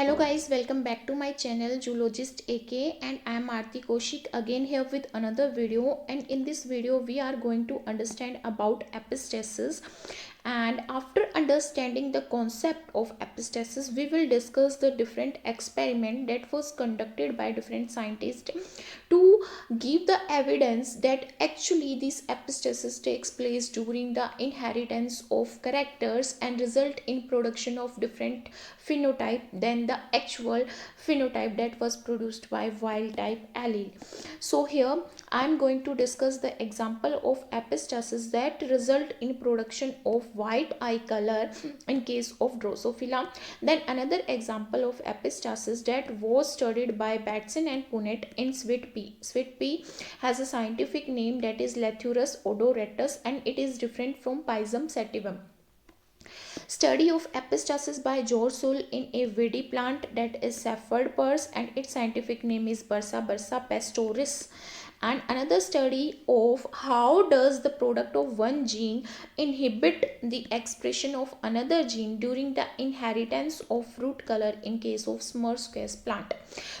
Hello guys, welcome back to my channel Zoologist AK, and I am Aarti Kaushik again here with another video. And in this video we are going to understand about epistasis, and after understanding the concept of epistasis we will discuss the different experiment that was conducted by different scientists to give the evidence that actually this epistasis takes place during the inheritance of characters and result in production of different phenotype than the actual phenotype that was produced by wild type allele. So here I am going to discuss the example of epistasis that result in production of white eye color in case of Drosophila. Then another example of epistasis that was studied by Batson and Punnett in sweet pea. Sweet pea has a scientific name that is Lathyrus odoratus and it is different from Pisum sativum. Study of epistasis by George Soule in a weedy plant that is safford purse and its scientific name is Bursa pastoris. And another study of how does the product of one gene inhibit the expression of another gene during the inheritance of fruit color in case of squash plant.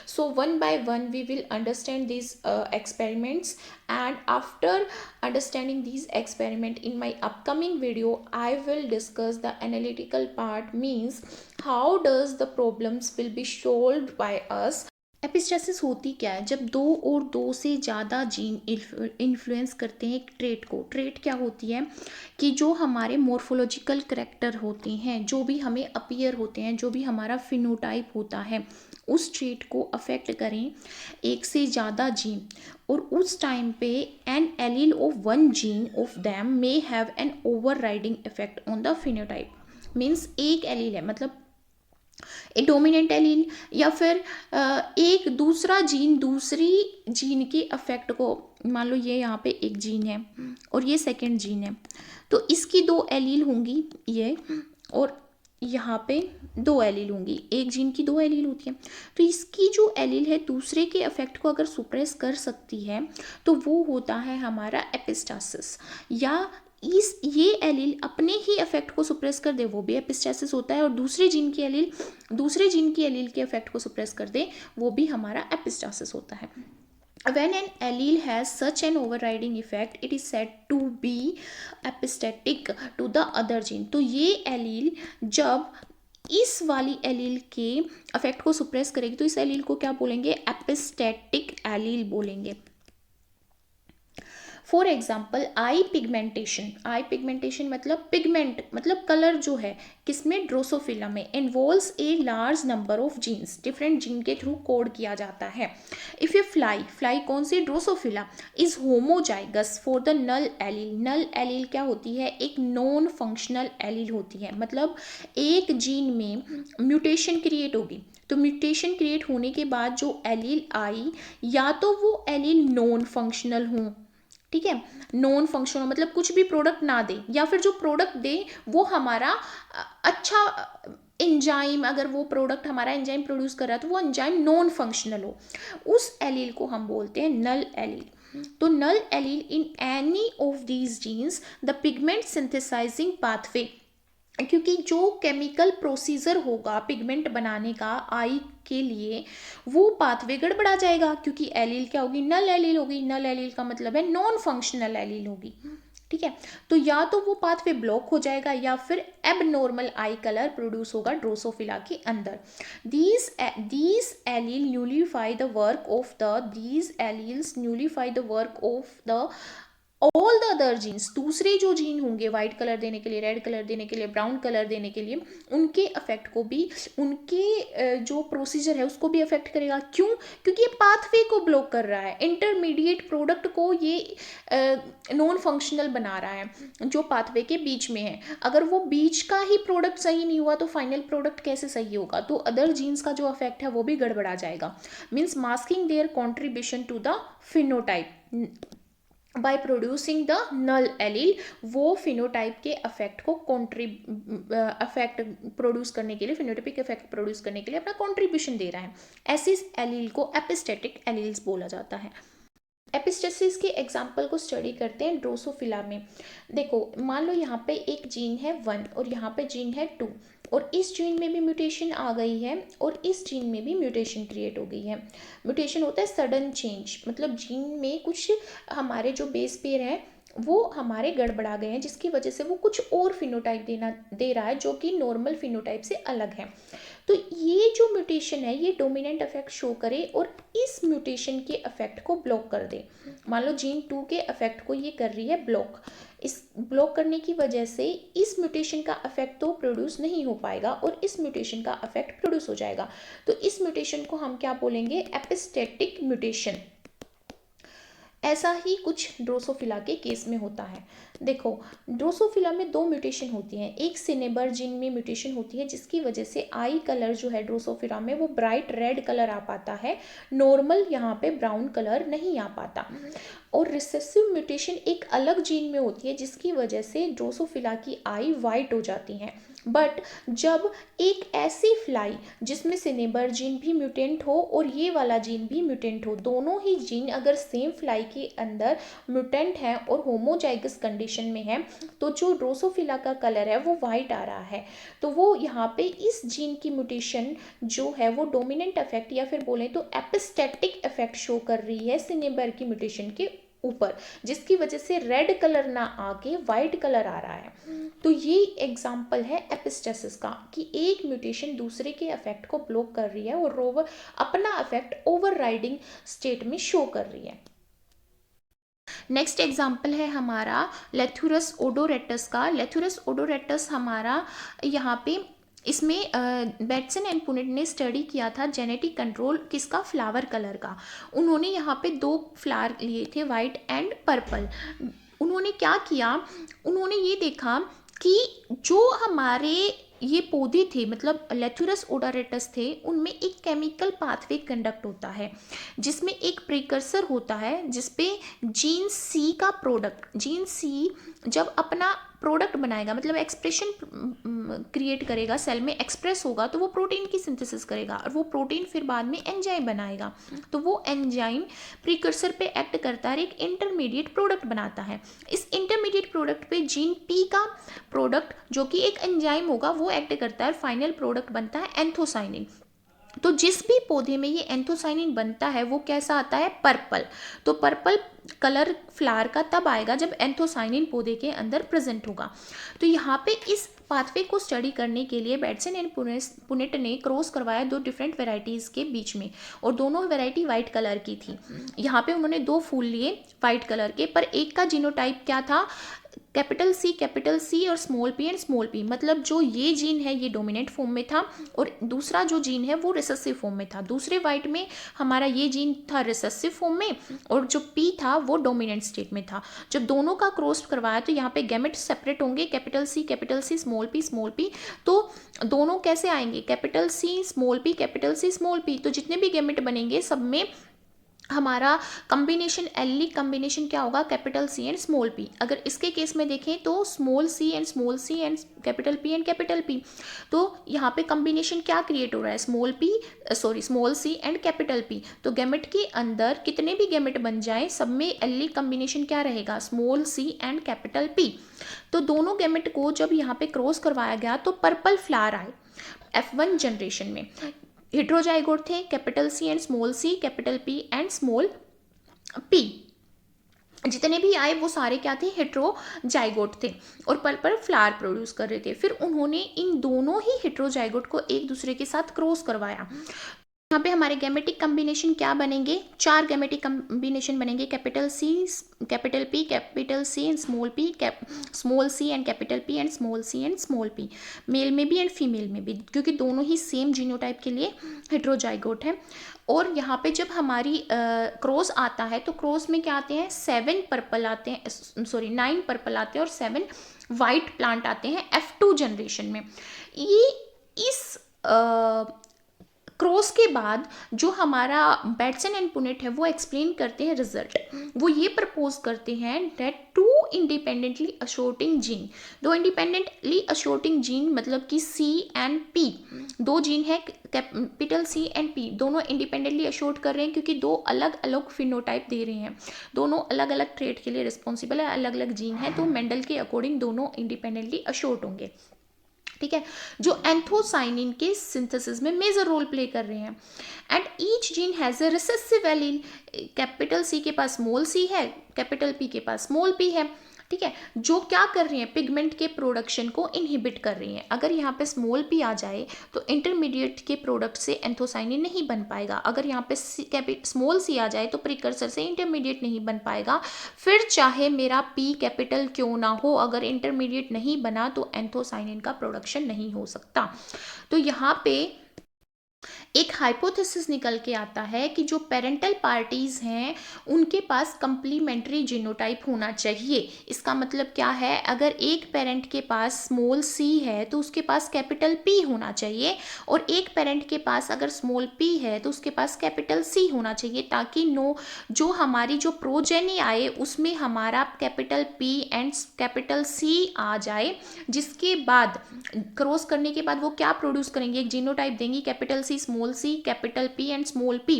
So one by one we will understand these experiments, and after understanding these experiments in my upcoming video I will discuss the analytical part, means how does the problems will be solved by us. Epistasis होती क्या है? जब दो और दो से ज़्यादा gene influence करते हैं एक ट्रेट को. ट्रेट क्या होती है कि जो हमारे मोर्फोलॉजिकल करेक्टर होते हैं, जो भी हमें अपीयर होते हैं, जो भी हमारा फिनोटाइप होता है, उस ट्रेट को अफेक्ट करें एक से ज़्यादा जीन, और उस टाइम पे an allele of one gene of them may have an overriding effect on the phenotype. Means एक एलील है, मतलब एक डोमिनेंट एलील, या फिर एक दूसरा जीन दूसरी जीन के अफेक्ट को, मान लो ये यहाँ पे एक जीन है और ये सेकंड जीन है, तो इसकी दो एलील होंगी ये, और यहाँ पे दो एलील होंगी, एक जीन की दो एलील होती है. तो इसकी जो एलील है दूसरे के अफेक्ट को अगर सुप्रेस कर सकती है तो वो होता है हमारा एपिस्टासिस. या ये एलील अपने ही इफेक्ट को सुप्रेस कर दे, वो भी एपिस्टेसिस होता है, और दूसरे जीन की एलील के इफेक्ट को सुप्रेस कर दे, वो भी हमारा एपिस्टेसिस होता है. When an allele has such an overriding effect, it is said to be epistatic to the other gene. तो ये एलील जब इस वाली एलील के अफेक्ट को सुप्रेस करेगी तो इस एलील को क्या बोलेंगे? एपिस्टेटिक एलील बोलेंगे. फॉर एग्जाम्पल आई पिगमेंटेशन मतलब पिगमेंट मतलब कलर जो है किसमें? ड्रोसोफिला में. Involves a large number of genes, different gene के थ्रू कोड किया जाता है. इफ ए फ्लाई कौन सी? Drosophila is homozygous for the null allele. Null allele क्या होती है? एक नॉन फंक्शनल एलील होती है, मतलब एक जीन में म्यूटेशन क्रिएट होगी, तो म्यूटेशन क्रिएट होने के बाद जो एलील आई, या तो वो एलील नॉन फंक्शनल हो, ठीक है, नॉन फंक्शनल मतलब कुछ भी प्रोडक्ट ना दे, या फिर जो प्रोडक्ट दे वो हमारा अच्छा एंजाइम, अगर वो प्रोडक्ट हमारा एंजाइम प्रोड्यूस कर रहा है तो वो एंजाइम नॉन फंक्शनल हो, उस एलील को हम बोलते हैं नल एलील. तो null allele in any of these genes the pigment synthesizing pathway, क्योंकि जो केमिकल प्रोसीजर होगा पिगमेंट बनाने का आई के लिए, वो पाथवे गड़बड़ा जाएगा, क्योंकि एलील क्या होगी? नल एलील होगी. नल एलील का मतलब है नॉन फंक्शनल एलील होगी, ठीक है. तो या तो वो पाथवे ब्लॉक हो जाएगा या फिर एबनॉर्मल आई कलर प्रोड्यूस होगा ड्रोसोफिला के अंदर. these allele nullify the work of the these alleles nullify the work of the all the other genes. दूसरे जो जीन होंगे वाइट कलर देने के लिए, रेड कलर देने के लिए, ब्राउन कलर देने के लिए, उनके अफेक्ट को भी, उनके जो प्रोसीजर है उसको भी अफेक्ट करेगा. क्यों? क्योंकि ये पाथवे को ब्लॉक कर रहा है, इंटरमीडिएट प्रोडक्ट को ये नॉन फंक्शनल बना रहा है जो पाथवे के बीच में है. अगर वो बीच का ही प्रोडक्ट सही नहीं हुआ तो फाइनल प्रोडक्ट कैसे सही होगा? तो अदर जीन्स का जो अफेक्ट है वो भी गड़बड़ा जाएगा. Means masking their contribution to the phenotype by producing the null allele, वो फिनोटाइप के अफेक्ट को अफेक्ट प्रोड्यूस करने के लिए, फिनोटाइपिक इफेक्ट प्रोड्यूस करने के लिए अपना कॉन्ट्रीब्यूशन दे रहा है. ऐसे एलील को एपिस्टेटिक एलील्स बोला जाता है. एपिस्टेसिस के एग्जाम्पल को स्टडी करते हैं ड्रोसोफिला में. देखो मान लो यहाँ पे एक जीन है 1 और यहाँ पे जीन है 2, और इस जीन में भी म्यूटेशन आ गई है और इस जीन में भी म्यूटेशन क्रिएट हो गई है। म्यूटेशन होता है सडन चेंज, मतलब जीन में कुछ हमारे जो बेस पेयर है वो हमारे गड़बड़ा गए हैं, जिसकी वजह से वो कुछ और फिनोटाइप दे रहा है जो कि नॉर्मल फिनोटाइप से अलग है। तो ये जो म्यूटेशन है ये डोमिनेंट इफेक्ट शो करे और इस म्यूटेशन के इफेक्ट को ब्लॉक कर दे। मान लो जीन 2 के इफेक्ट को ये कर रही है ब्लॉक, इस ब्लॉक करने की वजह से इस म्यूटेशन का इफेक्ट तो प्रोड्यूस नहीं हो पाएगा और इस म्यूटेशन का इफेक्ट प्रोड्यूस हो जाएगा। तो इस म्यूटेशन को हम क्या बोलेंगे, एपिस्टेटिक म्यूटेशन। ऐसा ही कुछ ड्रोसोफिला के केस में होता है। देखो ड्रोसोफिला में दो म्यूटेशन होती हैं, एक सिनेबर जीन में म्यूटेशन होती है जिसकी वजह से आई कलर जो है ड्रोसोफिला में वो ब्राइट रेड कलर आ पाता है, नॉर्मल यहाँ पे ब्राउन कलर नहीं आ पाता। और रिसेसिव म्यूटेशन एक अलग जीन में होती है जिसकी वजह से ड्रोसोफिला की आई वाइट हो जाती हैं। बट जब एक ऐसी फ्लाई जिसमें सिनेबर जीन भी म्यूटेंट हो और ये वाला जीन भी म्यूटेंट हो, दोनों ही जीन अगर सेम फ्लाई के अंदर म्यूटेंट हैं और होमोजाइगस कंडीशन में है, तो जो ड्रोसोफिला का कलर है वो वाइट आ रहा है। तो वो यहाँ पे इस जीन की म्यूटेशन जो है वो डोमिनेंट इफेक्ट या फिर बोले तो एपिस्टेटिक इफेक्ट शो कर रही है सिनेबर की म्यूटेशन के ऊपर, जिसकी वजह से रेड कलर ना आके वाइट कलर आ रहा है। तो ये एग्जाम्पल है एपिस्टेसिस का कि एक म्यूटेशन दूसरे के इफेक्ट को ब्लॉक कर रही है और रोवर अपना इफेक्ट ओवरराइडिंग स्टेट में शो कर रही है। नेक्स्ट एग्जाम्पल है हमारा लेथुरस ओडोरेटस का। लेथुरस ओडोरेटस हमारा यहाँ पे इसमें बेटसन एंड पुनेट ने स्टडी किया था जेनेटिक कंट्रोल किसका, फ्लावर कलर का। उन्होंने यहाँ पे दो फ्लावर लिए थे वाइट एंड पर्पल। उन्होंने क्या किया, उन्होंने ये देखा कि जो हमारे ये पौधे थे मतलब लेथुरस ओडोरेटस थे, उनमें एक केमिकल पाथवे कंडक्ट होता है जिसमें एक प्रिकर्सर होता है जिसपे जीन सी का प्रोडक्ट, जीन सी जब अपना प्रोडक्ट बनाएगा मतलब एक्सप्रेशन क्रिएट करेगा, सेल में एक्सप्रेस होगा तो वो प्रोटीन की सिंथेसिस करेगा और वो प्रोटीन फिर बाद में एंजाइम बनाएगा। तो वो एंजाइम प्रीकर्सर पे एक्ट करता है, एक इंटरमीडिएट प्रोडक्ट बनाता है। इस इंटरमीडिएट प्रोडक्ट पे जीन पी का प्रोडक्ट जो कि एक एंजाइम होगा वो एक्ट करता है, फाइनल प्रोडक्ट बनता है एंथोसाइनिन। तो जिस भी पौधे में ये एंथोसाइनिन बनता है वो कैसा आता है, पर्पल। तो पर्पल कलर फ्लावर का तब आएगा जब एंथोसाइनिन पौधे के अंदर प्रेजेंट होगा। तो यहाँ पे इस पाथवे को स्टडी करने के लिए बेटसन एंड पुनेट ने क्रॉस करवाया दो डिफरेंट वेराइटीज के बीच में और दोनों वेराइटी वाइट कलर की थी। यहाँ पे उन्होंने दो फूल लिए वाइट कलर के, पर एक का जीनोटाइप क्या था, कैपिटल सी और small P and small P, मतलब जो ये जीन है ये डोमिनेंट फॉर्म में था और दूसरा जो जीन है वो रिसेसिव फॉर्म में था। दूसरे वाइट में हमारा ये जीन था रिसेसिव फॉर्म में और जो पी था वो डोमिनेंट स्टेट में था। जब दोनों का क्रॉस करवाया तो यहाँ पे गैमेट सेपरेट होंगे, कैपिटल सी स्मॉल पी, तो दोनों कैसे आएंगे, कैपिटल सी स्मॉल पी, तो जितने भी गैमेट बनेंगे सब में हमारा कॉम्बिनेशन एलिक कॉम्बिनेशन क्या होगा, capital C and small P. अगर इसके केस में देखें तो small C and capital P, तो यहाँ पे कॉम्बिनेशन क्या क्रिएट हो रहा है, small C and capital P. तो गैमेट के अंदर कितने भी गैमेट बन जाए सब में एलिक कॉम्बिनेशन क्या रहेगा, small C and capital P. तो दोनों गैमेट को जब यहाँ पे क्रॉस करवाया गया तो पर्पल फ्लावर आए F1 जनरेशन में। हेट्रोजाइगोट थे capital C and small C, capital P and small P. जितने भी आए वो सारे क्या थे, हेट्रोजाइगोट थे और पर्पल फ्लावर प्रोड्यूस कर रहे थे। फिर उन्होंने इन दोनों ही हेट्रोजाइगोट को एक दूसरे के साथ क्रॉस करवाया। यहाँ पे हमारे गैमेटिक कॉम्बिनेशन क्या बनेंगे, 4 गैमेटिक कॉम्बिनेशन बनेंगे, capital P, capital C and small C and capital P and small P, male में भी एंड फीमेल में भी, क्योंकि दोनों ही सेम जीनोटाइप के लिए हेट्रोजाइगोट है। और यहाँ पे जब हमारी क्रॉस आता है तो क्रॉस में क्या आते हैं, 9 पर्पल आते हैं और 7 वाइट प्लांट आते हैं F2 जनरेशन में। ये इस क्रॉस के बाद जो हमारा बेटसन एंड पुनेट है वो एक्सप्लेन करते हैं रिजल्ट। वो ये प्रपोज करते हैं दैट टू इंडिपेंडेंटली अशोर्टिंग जीन, दो इंडिपेंडेंटली अशोर्टिंग जीन मतलब कि सी एंड पी, दो जीन है कैपिटल सी एंड पी, दोनों इंडिपेंडेंटली अशोर्ट कर रहे हैं क्योंकि दो अलग अलग फिनोटाइप दे रहे हैं, दोनों अलग अलग ट्रेट के लिए रिस्पॉन्सिबल है, अलग अलग जीन है, तो मेंडल के अकॉर्डिंग दोनों इंडिपेंडेंटली अशोर्ट होंगे। ठीक है, जो एंथोसाइनिन के सिंथेसिस में मेजर रोल प्ले कर रहे हैं। And each gene has a recessive allele, capital C के पास स्मॉल सी है, कैपिटल पी के पास स्मॉल पी है, ठीक है, जो क्या कर रही हैं, पिगमेंट के प्रोडक्शन को इनहिबिट कर रही हैं। अगर यहाँ पे स्मॉल पी आ जाए तो इंटरमीडिएट के प्रोडक्ट से एंथोसाइनिन नहीं बन पाएगा। अगर यहाँ पे स्मॉल सी आ जाए तो प्रिकर्सर से इंटरमीडिएट नहीं बन पाएगा। फिर चाहे मेरा पी कैपिटल क्यों ना हो, अगर इंटरमीडिएट नहीं बना तो एंथोसाइनिन का प्रोडक्शन नहीं हो सकता। तो यहाँ पे एक हाइपोथेसिस निकल के आता है कि जो पेरेंटल पार्टीज हैं उनके पास कंप्लीमेंट्री जीनोटाइप होना चाहिए। इसका मतलब क्या है, अगर एक पेरेंट के पास स्मॉल सी है तो उसके पास कैपिटल पी होना चाहिए, और एक पेरेंट के पास अगर स्मॉल पी है तो उसके पास कैपिटल सी होना चाहिए, ताकि जो हमारी जो प्रोजेनी आए उसमें हमारा capital P and capital C आ जाए, जिसके बाद क्रॉस करने के बाद वो क्या प्रोड्यूस करेंगे, एक जीनोटाइप देंगी, capital C small C capital P and small P,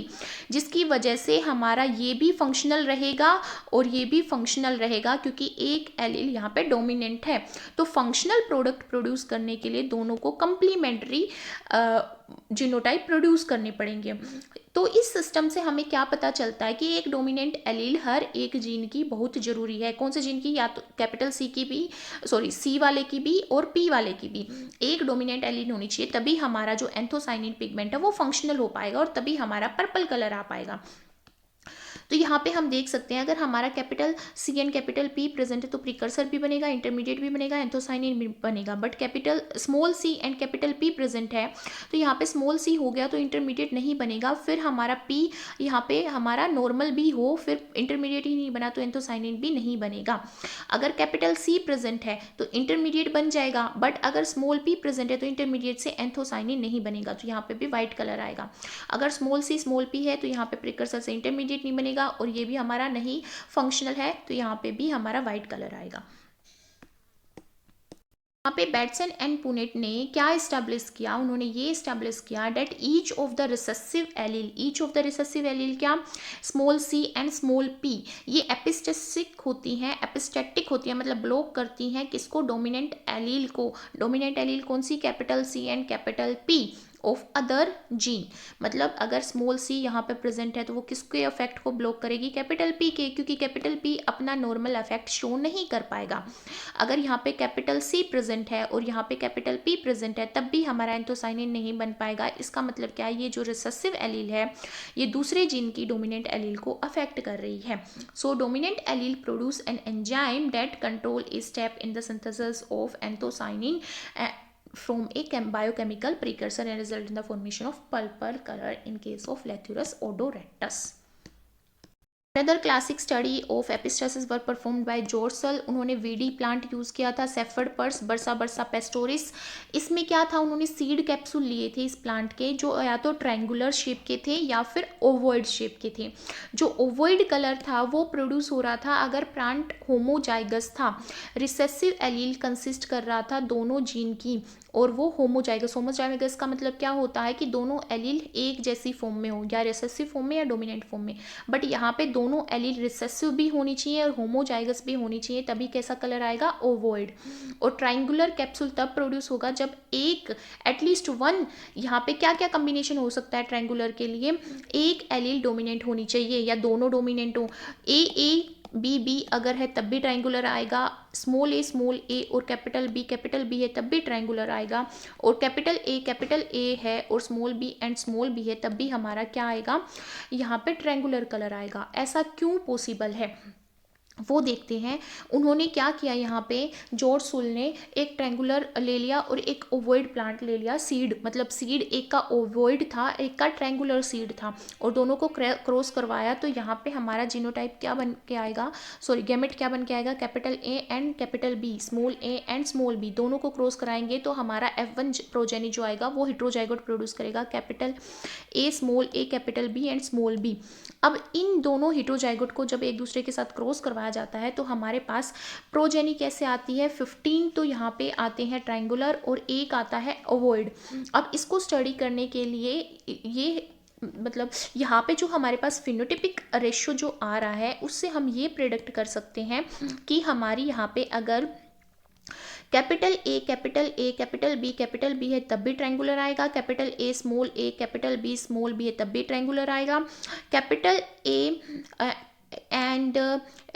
जिसकी वजह से हमारा ये भी फंक्शनल रहेगा और ये भी फंक्शनल रहेगा, क्योंकि एक एलील यहाँ पे डोमिनेंट है। तो फंक्शनल प्रोडक्ट प्रोड्यूस करने के लिए दोनों को कंप्लीमेंट्री जीनोटाइप प्रोड्यूस करने पड़ेंगे। तो इस सिस्टम से हमें क्या पता चलता है कि एक डोमिनेंट एलील हर एक जीन की बहुत जरूरी है। कौन से जीन की, या तो कैपिटल सी की भी, सॉरी सी वाले की भी और पी वाले की भी एक डोमिनेंट एलील होनी चाहिए, तभी हमारा जो एंथोसाइनिन पिगमेंट है वो फंक्शनल हो पाएगा और तभी हमारा पर्पल कलर आ पाएगा। तो यहाँ पे हम देख सकते हैं, अगर हमारा capital C and capital P present है तो प्रिकर्सर भी बनेगा, इंटरमीडिएट भी बनेगा, एंथोसाइनिन भी बनेगा। But capital small C and capital P present है तो यहाँ पे स्मॉल सी हो गया तो इंटरमीडिएट नहीं बनेगा। फिर हमारा पी यहाँ पे हमारा नॉर्मल भी हो, फिर इंटरमीडिएट ही नहीं बना तो एंथोसाइनिन भी नहीं बनेगा। अगर कैपिटल सी प्रेजेंट है तो इंटरमीडिएट बन जाएगा, बट अगर स्मॉल पी प्रेजेंट है तो इंटरमीडिएट से एंथोसाइनिन नहीं बनेगा, तो यहाँ पे भी व्हाइट कलर आएगा। अगर स्मॉल सी स्मॉल पी है तो यहाँ पे प्रिकर्सर से इंटरमीडिएट नहीं बनेगा और ये भी हमारा नहीं फंक्शनल है, तो यहाँ पे भी हमारा व्हाइट कलर आएगा। यहाँ पे बेटसन एंड पुनेट ने क्या इस्टेब्लिश किया, उन्होंने ये इस्टेब्लिश किया that each of the recessive allele क्या, small C and small P, ये एपिस्टेटिक होती हैं, मतलब ब्लॉक करती हैं किसको, डोमिनेंट एलील को। डोमिनेंट एलील कौन सी, capital C and capital P of other gene. मतलब अगर स्मॉल सी यहाँ पे प्रेजेंट है तो वो किसके इफेक्ट को ब्लॉक करेगी, कैपिटल पी के, क्योंकि कैपिटल पी अपना नॉर्मल इफेक्ट शो नहीं कर पाएगा। अगर यहाँ पे कैपिटल सी प्रेजेंट है और यहाँ पे कैपिटल पी प्रेजेंट है तब भी हमारा एंथोसाइनिन नहीं बन पाएगा। इसका मतलब क्या है, ये जो रिसेसिव एलील है ये दूसरे जीन की डोमिनेंट एलील को अफेक्ट कर रही है। सो dominant allele produce an enzyme that control a step in the synthesis of anthocyanin from a biochemical precursor and result in the formation of purple color in case of Lathyrus odoratus. Another classic study of epistasis were performed by Jorsel. उन्होंने VD plant use किया था, shepherd purse, बरसा बरसा पेस्टोरिस। इसमें क्या था, उन्होंने seed capsule लिए थे इस प्लांट के, जो या तो ट्रायंगुलर शेप के थे या फिर ओवॉइड शेप के थे। जो ओवॉइड कलर था वो प्रोड्यूस हो रहा था अगर प्लांट होमोजाइगस था। रिसेसिव एलील कंसिस्ट कर रहा था दोनों जीन की और वो होमोजाइगस का मतलब क्या होता है कि दोनों एलील एक जैसी फॉर्म में हो, या रिसेसिव फॉर्म में या डोमिनेंट फॉर्म में। बट यहाँ पे दोनों एलील रिसेसिव भी होनी चाहिए और होमोजाइगस भी होनी चाहिए, तभी कैसा कलर आएगा, ओवॉइड। और ट्रायंगुलर कैप्सूल तब प्रोड्यूस होगा जब एक एटलीस्ट वन, यहाँ पे क्या क्या कम्बिनेशन हो सकता है ट्रायंगुलर के लिए, एक एलील डोमिनेंट होनी चाहिए या दोनों डोमिनेंट हो। ए बी बी अगर है तब भी ट्रायंगुलर आएगा, स्मॉल ए और कैपिटल बी है तब भी ट्रायंगुलर आएगा, और कैपिटल ए है और small B and small B है तब भी हमारा क्या आएगा, यहाँ पे ट्रायंगुलर कलर आएगा। ऐसा क्यों पॉसिबल है वो देखते हैं। उन्होंने क्या किया, यहाँ पे जॉर्ज ने एक ट्रायंगुलर ले लिया और एक ओवॉइड प्लांट ले लिया, सीड मतलब सीड एक का ओवॉइड था एक का ट्रायंगुलर सीड था, और दोनों को क्रॉस करवाया। तो यहाँ पे हमारा जीनोटाइप क्या बन के आएगा, गैमेट क्या बन के आएगा, capital A and capital B, small A and small B, दोनों को क्रॉस कराएंगे तो हमारा F1 प्रोजेनी जो आएगा वो हेट्रोजाइगोट प्रोड्यूस करेगा, capital A small A capital B and small B. अब इन दोनों हेट्रोजाइगोट को जब एक दूसरे के साथ क्रॉस करवाया जाता है तो हमारे पास प्रोजेनी कैसे आती है, 15 तो यहाँ पे आते हैं ट्रायंगुलर और एक आता है ओवॉइड। अब इसको स्टडी करने के लिए ये मतलब यहाँ पे जो हमारे पास फिनोटिपिक रेशियो जो आ रहा है उससे हम ये प्रेडिक्ट कर सकते हैं कि हमारी यहाँ पे अगर कैपिटल ए कैपिटल बी है तब भी ट्रायंगुलर आएगा, capital A capital B small B है तब भी ट्रायंगुलर आएगा, capital A and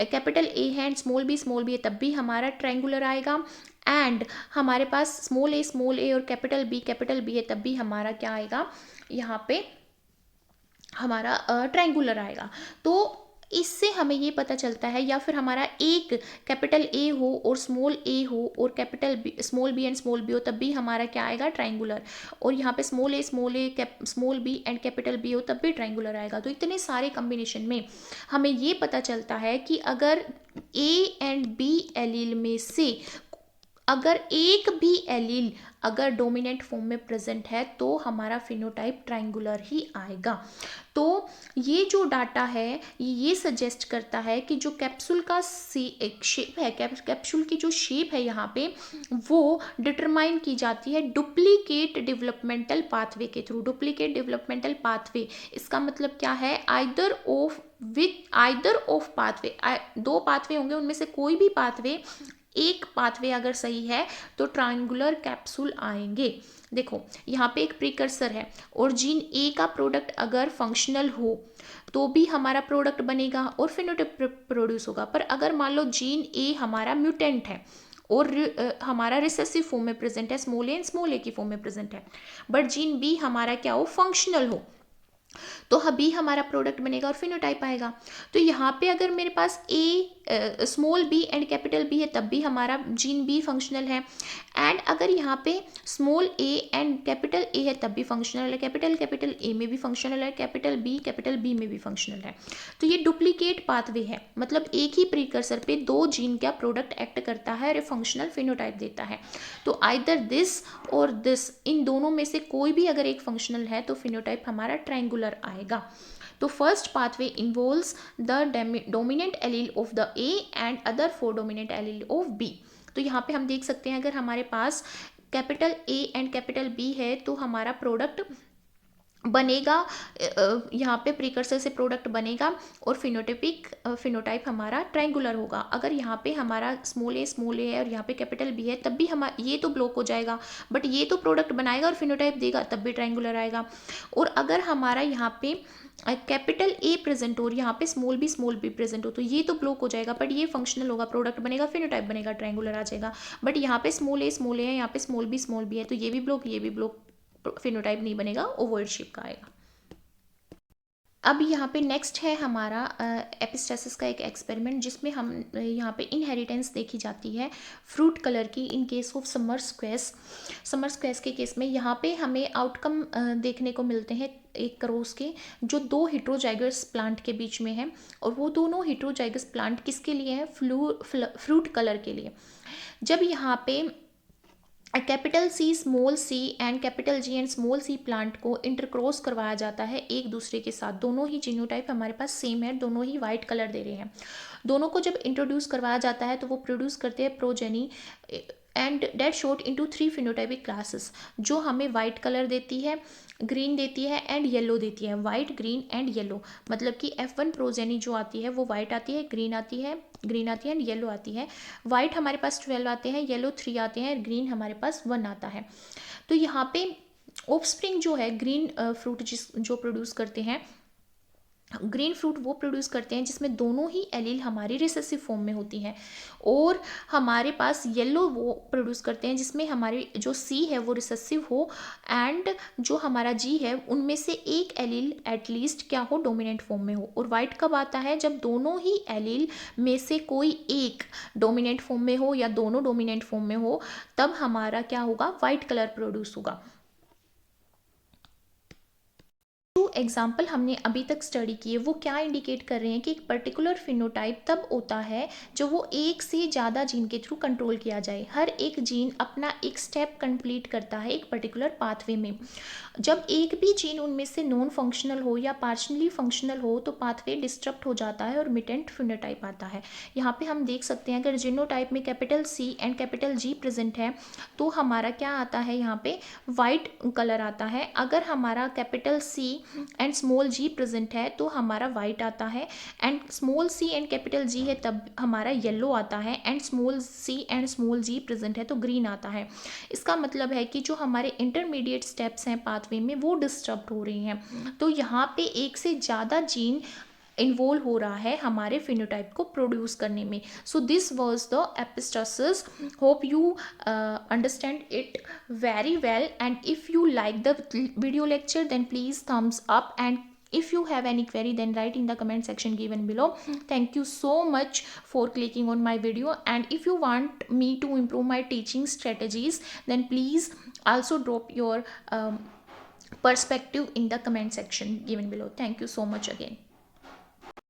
capital A है एंड स्मॉल बी है तब भी हमारा ट्रायंगुलर आएगा, एंड हमारे पास स्मॉल ए और कैपिटल बी है तब भी हमारा क्या आएगा, यहाँ पे हमारा ट्रायंगुलर आएगा। तो इससे हमें ये पता चलता है, या फिर हमारा एक कैपिटल ए हो और स्मॉल ए हो और कैपिटल बी स्मॉल बी हो तब भी हमारा क्या आएगा, ट्रायंगुलर, और यहाँ पे small small B and capital B हो तब भी ट्रायंगुलर आएगा। तो इतने सारे कॉम्बिनेशन में हमें ये पता चलता है कि अगर ए एंड बी एलील में से अगर एक भी एलील अगर डोमिनेंट फॉर्म में प्रेजेंट है तो हमारा फिनोटाइप ट्रायंगुलर ही आएगा। तो ये जो डाटा है ये सजेस्ट करता है कि जो कैप्सूल का शेप है, कैप्सूल की जो शेप है यहाँ पे वो डिटरमाइन की जाती है डुप्लीकेट डेवलपमेंटल पाथवे के थ्रू। डुप्लीकेट डेवलपमेंटल पाथवे इसका मतलब क्या है, आइदर ऑफ पाथवे, दो पाथवे होंगे उनमें से कोई भी पाथवे, एक पाथवे अगर सही है तो ट्रायंगुलर कैप्सूल आएंगे। देखो यहाँ पे एक प्रीकर्सर है और जीन ए का प्रोडक्ट अगर फंक्शनल हो तो भी हमारा प्रोडक्ट बनेगा और फिनोटाइप प्रोड्यूस होगा। पर अगर मान लो जीन ए हमारा म्यूटेंट है और हमारा रिसेसिव फॉर्म में प्रेजेंट है, स्मॉल ए की फॉर्म में प्रेजेंट है, बट जीन बी हमारा क्या हो, फंक्शनल हो, तो अभी हमारा प्रोडक्ट बनेगा और फिनोटाइप आएगा। तो यहाँ पे अगर मेरे पास small B and capital B है तब भी हमारा जीन बी फंक्शनल है, एंड अगर यहाँ पे small A and capital A है तब भी फंक्शनल है, कैपिटल ए में भी फंक्शनल है, कैपिटल बी में भी फंक्शनल है। तो ये डुप्लीकेट पाथवे है, मतलब एक ही प्रीकर्सर पे दो जीन का प्रोडक्ट एक्ट करता है और फंक्शनल फिनोटाइप देता है। तो आइदर दिस और दिस, इन दोनों में से कोई भी अगर एक फंक्शनल है तो फिनोटाइप हमारा ट्रायंगुलर आएगा। तो first pathway involves the dominant allele of the A and other 4 dominant allele of B. तो यहाँ पे हम देख सकते हैं अगर हमारे पास capital A and capital B है तो हमारा प्रोडक्ट बनेगा, यहाँ पे प्रीकर्सर से प्रोडक्ट बनेगा और फिनोटाइप हमारा ट्रायंगुलर होगा। अगर यहाँ पे हमारा स्मॉल ए है और यहाँ पे कैपिटल बी है तब भी हमारा ये तो ब्लॉक हो जाएगा, बट ये तो प्रोडक्ट बनाएगा और फिनोटाइप देगा तब भी ट्रायंगुलर आएगा। और अगर हमारा यहाँ पे कैपिटल ए प्रेजेंट हो और यहाँ पे स्मॉल बी प्रेजेंट हो तो ये तो ब्लॉक हो जाएगा, बट ये फंक्शनल होगा, प्रोडक्ट बनेगा, फिनोटाइप बनेगा, ट्रायंगुलर आ जाएगा। बट यहाँ पे स्मॉल ए है, यहाँ पे स्मॉल बी है, तो ये भी ब्लॉक, फिनोटाइप नहीं बनेगा, ओवल शेप का आएगा। अब यहाँ पे नेक्स्ट है हमारा एपिस्टेसिस का एक एक्सपेरिमेंट जिसमें हम यहाँ पे इनहेरिटेंस देखी जाती है फ्रूट कलर की in case of summer squash के केस में। यहाँ पे हमें आउटकम देखने को मिलते हैं एक क्रॉस के जो दो हेट्रोजाइगस प्लांट के बीच में है, और वो दोनों हेट्रोजाइगस प्लांट किसके लिए है, फ्रूट कलर के लिए। जब यहाँ पे capital C small C and capital G and small C plant को इंटरक्रॉस करवाया जाता है एक दूसरे के साथ, दोनों ही जीनोटाइप हमारे पास सेम है, दोनों ही वाइट कलर दे रहे हैं। दोनों को जब इंट्रोड्यूस करवाया जाता है तो वो प्रोड्यूस करते हैं progeny and that sort into 3 phenotypic classes, जो हमें वाइट कलर देती है, ग्रीन देती है एंड येलो देती है। वाइट, ग्रीन एंड येलो, मतलब कि F1 प्रोजेनी जो आती है वो वाइट आती है, ग्रीन आती है एंड येलो आती है। वाइट हमारे पास 12 आते हैं, येलो 3 आते हैं, ग्रीन हमारे पास 1 आता है। तो यहाँ पे ऑफस्प्रिंग जो है ग्रीन फ्रूट जो प्रोड्यूस करते हैं, ग्रीन फ्रूट वो प्रोड्यूस करते हैं जिसमें दोनों ही एलील हमारी रिसेसिव फॉर्म में होती हैं, और हमारे पास येलो वो प्रोड्यूस करते हैं जिसमें हमारी जो सी है वो रिसेसिव हो एंड जो हमारा जी है उनमें से एक एलील एटलीस्ट क्या हो, डोमिनेंट फॉर्म में हो। और वाइट कब आता है, जब दोनों ही एलील में से कोई एक डोमिनेंट फॉर्म में हो या दोनों डोमिनेंट फॉर्म में हो, तब हमारा क्या होगा, वाइट कलर प्रोड्यूस होगा। जो एग्जाम्पल हमने अभी तक स्टडी किए वो क्या इंडिकेट कर रहे हैं कि एक पर्टिकुलर फिनोटाइप तब होता है जब वो एक से ज़्यादा जीन के थ्रू कंट्रोल किया जाए। हर एक जीन अपना एक स्टेप कंप्लीट करता है एक पर्टिकुलर पाथवे में। जब एक भी जीन उनमें से नॉन फंक्शनल हो या पार्शनली फंक्शनल हो तो पाथवे डिस्टर्ब हो जाता है और म्यूटेंट फिनोटाइप आता है। यहाँ पे हम देख सकते हैं अगर जीनोटाइप में capital C and capital G present है तो हमारा क्या आता है, यहाँ पे वाइट कलर आता है। अगर हमारा capital C and small G present है तो हमारा वाइट आता है, and small C and capital G है तब हमारा येलो आता है, and small C and small G present है तो ग्रीन आता है। इसका मतलब है कि जो हमारे इंटरमीडिएट स्टेप्स हैं पाथवे में वो डिस्टर्ब हो रही हैं, तो यहाँ पे एक से ज़्यादा जीन इन्वॉल्व हो रहा है हमारे फिनोटाइप को प्रोड्यूस करने में। So this was the epistasis. Hope you understand it very well, and if you like the video lecture then please thumbs up, and if you have any query then write in the comment section given below. Thank you so much for clicking on my video, and if you want me to improve my teaching strategies then please also drop your perspective in the comment section given below. Thank you so much again.